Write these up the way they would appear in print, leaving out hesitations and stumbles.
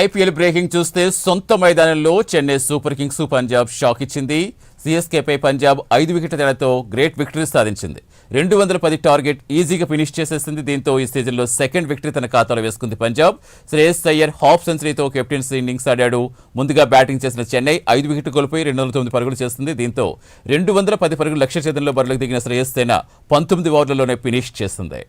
IPL breaking చూస్తే సొంత మైదానంలో Chennai Super Kings Punjab shock ఇచ్చింది. సిఎస్కేపై పంజాబ్ 5 వికెట్ల తేడాతో గ్రేట్ విక్టరీ సాధించింది. 210 టార్గెట్ ఈజీగా ఫినిష్ చేసేసింది. దీంతో ఈ సీజన్లో సెకండ్ విక్టరీ తన ఖాతాలో వేసుకుంది పంజాబ్. శ్రేయస్ అయ్యర్ హాఫ్ సెంచరీతో కెప్టెన్సీ ఇన్నింగ్స్ ఆడాడు. ముందుగా బ్యాటింగ్ చేసిన చెన్నై 5 వికెట్లు కోల్పోయి 209 పరుగులు చేస్తుంది. దీంతో 210 పరుగుల లక్ష్య ఛేదనలో బరిలోకి దిగిన శ్రేయస్ సేన 19 ఓవర్లలోనే ఫినిష్ చేసింది.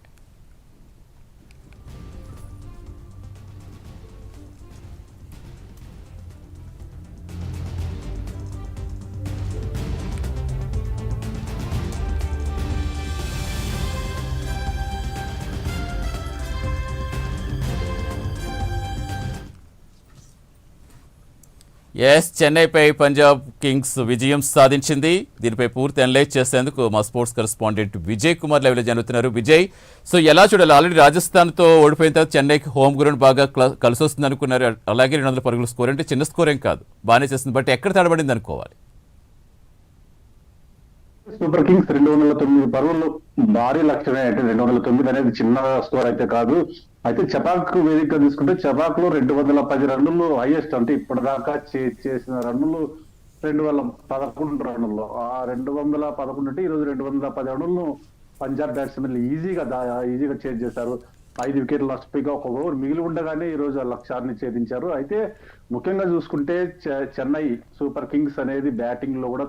చెన్నైపై పంజాబ్ కింగ్స్ విజయం సాధించింది. దీనిపై పూర్తి అనలైజ్ చేసేందుకు మా స్పోర్ట్స్ కరెస్పాండెంట్ విజయ్ కుమార్ లైవ్లో జరుగుతున్నారు. విజయ్, సో ఎలా చూడాలి? ఆల్రెడీ రాజస్థాన్తో ఓడిపోయిన తర్వాత చెన్నైకి హోమ్ గ్రౌండ్ బాగా కలిసి వస్తుంది అనుకున్నారు. అలాగే 200 పరుగుల స్కోర్ అంటే చిన్న స్కోర్ ఏం కాదు, బాగానే చేస్తుంది. బట్ ఎక్కడ తడబడింది అనుకోవాలి? సూపర్ కింగ్స్ 209 పరుగులు భారీ లక్ష్యమే. అంటే 209 అనేది చిన్న స్కోర్ అయితే కాదు. అయితే చపాక్ వేదిక తీసుకుంటే చపాక్ లో 210 రన్నులు హైయెస్ట్. అంటే ఇప్పటిదాకా చేసిన రన్నులు 211 రన్నుల్లో. ఆ 211 అంటే ఈరోజు 210 రన్నులను పంజాబ్ బ్యాట్స్మెన్లు ఈజీగా చేజ్ చేశారు. 5 వికెట్లు నష్టపోయిగా ఒక ఓవర్ మిగిలి ఉండగానే ఈ రోజు ఆ లక్ష్యాన్ని ఛేదించారు. అయితే ముఖ్యంగా చూసుకుంటే చెన్నై సూపర్ కింగ్స్ అనేది బ్యాటింగ్ లో కూడా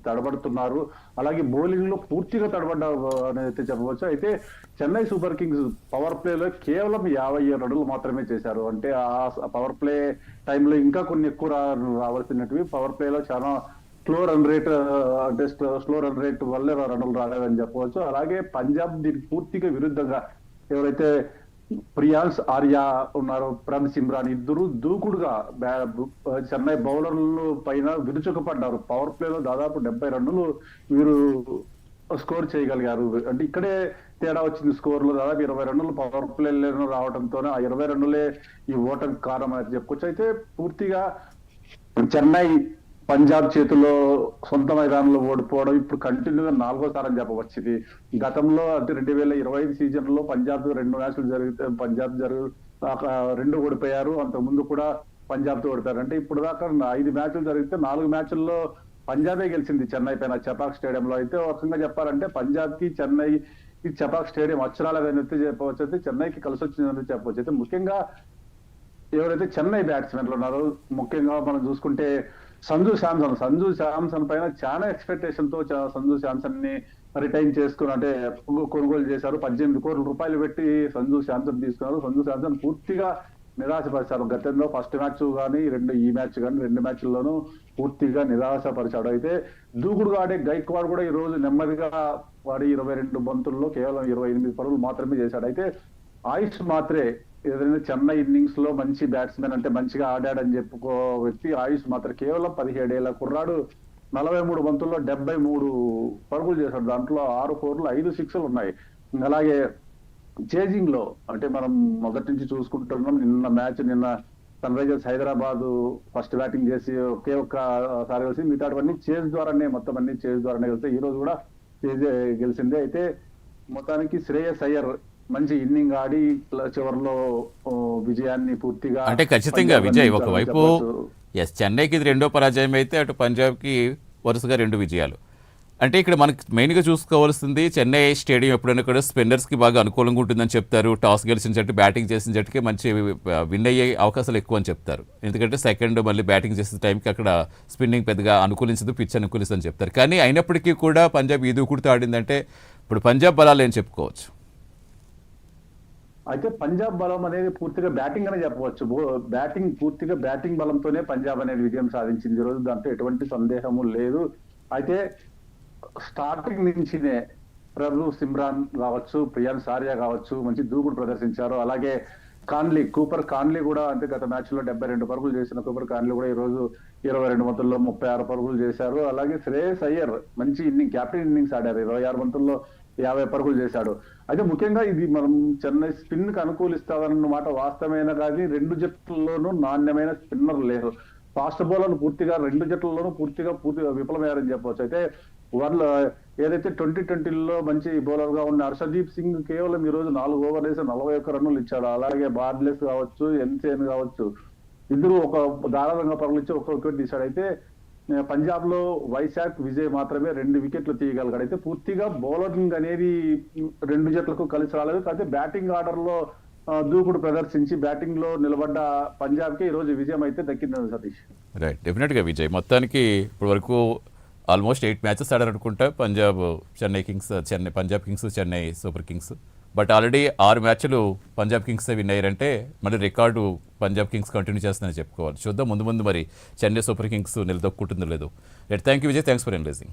తడబడుతున్నారు. అలాగే బౌలింగ్ లో పూర్తిగా అనేది అయితే చెప్పవచ్చు. అయితే చెన్నై సూపర్ కింగ్స్ పవర్ ప్లేలో కేవలం 57 రన్నులు మాత్రమే చేశారు. అంటే ఆ పవర్ ప్లే టైంలో ఇంకా కొన్ని ఎక్కువ రావాల్సినవి. పవర్ ప్లేలో చాలా స్లో రన్ రేట్, అంటే స్లో రన్ రేట్ వల్లే రన్నులు రాలేదని చెప్పవచ్చు. అలాగే పంజాబ్ దీనికి పూర్తిగా విరుద్ధంగా ఎవరైతే ప్రియాన్స్ ఆర్యా ఉన్నారో, ప్రమ్ సిమ్రాన్ ఇద్దరు దూకుడుగా చెన్నై బౌలర్లు పైన విరుచుకుపడ్డారు. పవర్ ప్లేలో దాదాపు 70 రన్నులు వీరు స్కోర్ చేయగలిగారు. అంటే ఇక్కడే తేడా వచ్చింది స్కోర్ లో. దాదాపు 20 రన్నులు పవర్ ప్లేలో రావడంతోనే ఆ 20 రన్నులే ఈ ఓటమి కారణం అని చెప్పుకోవచ్చు. అయితే పూర్తిగా చెన్నై పంజాబ్ చేతిలో సొంత మైదానంలో ఓడిపోవడం ఇప్పుడు కంటిన్యూగా 4వ అని చెప్పవచ్చు. ఇది గతంలో అంటే 2025 సీజన్ లో పంజాబ్ 2 మ్యాచ్లు జరిగితే పంజాబ్ 2 ఓడిపోయారు. అంతకుముందు కూడా పంజాబ్ తో ఓడిపోయారు. అంటే ఇప్పుడు దాకా 5 మ్యాచ్లు జరిగితే 4 మ్యాచ్ల్లో పంజాబే గెలిచింది చెన్నై పైన చపాక్ స్టేడియంలో. అయితే ఒక రకంగా చెప్పాలంటే పంజాబ్ కి చెన్నై ఈ చపాక్ స్టేడియం అక్షరాలని చెప్పవచ్చు. అయితే చెన్నైకి కలిసి వచ్చిందని చెప్పవచ్చు. అయితే ముఖ్యంగా ఎవరైతే చెన్నై బ్యాట్స్మెన్లు ఉన్నారో, ముఖ్యంగా మనం చూసుకుంటే సంజు శాంసన్ పైన చాలా ఎక్స్పెక్టేషన్ తో సంజు శాంసన్ ని రిటైన్ చేసుకుని అంటే కొనుగోలు చేశారు. 18 కోట్ల రూపాయలు పెట్టి సంజు శాంసన్ తీసుకున్నారు. సంజు శాంసన్ పూర్తిగా నిరాశపరిచారు. గతంలో ఫస్ట్ మ్యాచ్ కానీ ఈ మ్యాచ్ కానీ 2 మ్యాచ్ల్లోనూ పూర్తిగా నిరాశపరిచాడు. అయితే దూకుడుగా ఆడే గైక్వాడ్ కూడా ఈ రోజు నెమ్మదిగా వాడి 22 బంతుల్లో కేవలం 28 పరుగులు మాత్రమే చేశాడు. అయితే ఆయుష్ మాత్రే ఏదైనా చెన్నై ఇన్నింగ్స్ లో మంచి బ్యాట్స్మెన్ అంటే మంచిగా ఆడాడని చెప్పుకో వ్యక్తి ఆయుష్ మాత్రం కేవలం 17 ఏళ్ల కుర్రాడు 43 బంతుల్లో 73 పరుగులు చేశాడు. దాంట్లో 6 4లు 5 6లు ఉన్నాయి. అలాగే చేజింగ్ లో అంటే మనం మొదటి నుంచి చూసుకుంటున్నాం. నిన్న Sunrisers Hyderabad first batting చేసి ఒక్కసారి కలిసి మిగతావన్నీ చేజ్ ద్వారానే కలిసి ఈ రోజు కూడా చేజ్ గెలిచింది. అయితే మొత్తానికి శ్రేయస్ అయ్యర్ మంచి ఇన్నింగ్ ఆడి చివరిలో విజయాన్ని పూర్తిగా అంటే ఖచ్చితంగా విజయ్ ఒకవైపు చెన్నైకి ఇది 2వ పరాజయం అయితే అటు పంజాబ్కి వరుసగా 2 విజయాలు. అంటే ఇక్కడ మనకి మెయిన్గా చూసుకోవాల్సింది చెన్నై స్టేడియం ఎప్పుడైనా కూడా స్పిన్నర్స్కి బాగా అనుకూలంగా ఉంటుందని చెప్తారు. టాస్ గెలిచిన జట్టు బ్యాటింగ్ చేసిన జట్టుకి మంచి విన్ అయ్యే అవకాశాలు ఎక్కువ అని చెప్తారు. ఎందుకంటే సెకండ్ మళ్ళీ బ్యాటింగ్ చేసే టైంకి అక్కడ స్పిన్నింగ్ పెద్దగా అనుకూలించదు, పిచ్ అనుకూలిస్తుందని చెప్తారు. కానీ అయినప్పటికీ కూడా పంజాబ్ ఈ దూకుడుతో ఆడిందంటే ఇప్పుడు పంజాబ్ బలాలు ఏం చెప్పుకోవచ్చు? అయితే పంజాబ్ బలం అనేది పూర్తిగా బ్యాటింగ్ అనే చెప్పవచ్చు. పూర్తిగా బ్యాటింగ్ బలంతోనే పంజాబ్ అనేది విజయం సాధించింది ఈ రోజు. దాంట్లో ఎటువంటి సందేహము లేదు. అయితే స్టార్టింగ్ నుంచినే ప్రభు సిమ్రాన్ కావచ్చు, ప్రియాన్స్ ఆర్యా కావచ్చు మంచి దూకుడు ప్రదర్శించారు. అలాగే కూపర్ కాన్లీ కూడా అంటే గత మ్యాచ్ లో 72 పరుగులు చేసిన కూపర్ కాన్లీ కూడా ఈ రోజు 22 బంతుల్లో 36 పరుగులు చేశారు. అలాగే శ్రేయస్ అయ్యర్ మంచి క్యాప్టెన్ ఇన్నింగ్స్ ఆడారు. 26 బంతుల్లో 50 పరుగులు చేశాడు. అయితే ముఖ్యంగా ఇది మనం చెన్నై స్పిన్ కి అనుకూలిస్తాదన్నమాట వాస్తవమైన, కానీ 2 జట్లలోనూ నాణ్యమైన స్పిన్నర్ లేరు. ఫాస్ట్ బౌలర్లు పూర్తిగా 2 జట్లలోనూ పూర్తిగా విఫలమయ్యారని చెప్పవచ్చు. అయితే వాళ్ళు ఏదైతే 2020లో మంచి బౌలర్ గా ఉన్న హర్షదీప్ సింగ్ కేవలం ఈ రోజు 4 ఓవర్లు వేసి 41 రన్నులు ఇచ్చాడు. అలాగే బార్డ్లెస్ కావచ్చు, ఎన్సేన్ కావచ్చు, ఇద్దరు ఒక దారుణంగా పరుగులు ఇచ్చి ఒక్క వికెట్ తీశాడు. అయితే పంజాబ్ లో వైశాఖ్ విజయ్ మాత్రమే 2 వికెట్లు తీయగలిగాడు. అయితే పూర్తిగా బౌలరింగ్ అనేది రెండు జట్లకు కలిసి రాలేదు. అయితే బ్యాటింగ్ ఆర్డర్ లో దూకుడు ప్రదర్శించి బ్యాటింగ్ లో నిలబడ్డ పంజాబ్ కి ఈ రోజు విజయం అయితే దక్కింది సతీష్. రైట్, డెఫినెట్గా విజయ్. మొత్తానికి ఇప్పటి వరకు ఆల్మోస్ట్ 8 మ్యాచెస్ ఆడారనుకుంటా Punjab Kings Chennai Super Kings. But already 6 మ్యాచ్లు పంజాబ్ కింగ్స్ విన్ అయ్యారంటే మళ్ళీ రికార్డు పంజాబ్ కింగ్స్ కంటిన్యూ చేస్తుందని చెప్పుకోవాలి. చూద్దాం ముందు మరి చెన్నై సూపర్ కింగ్స్ నిలదొక్కుంటుందో లేదో. Right, thank you Vijay, thanks for analysing.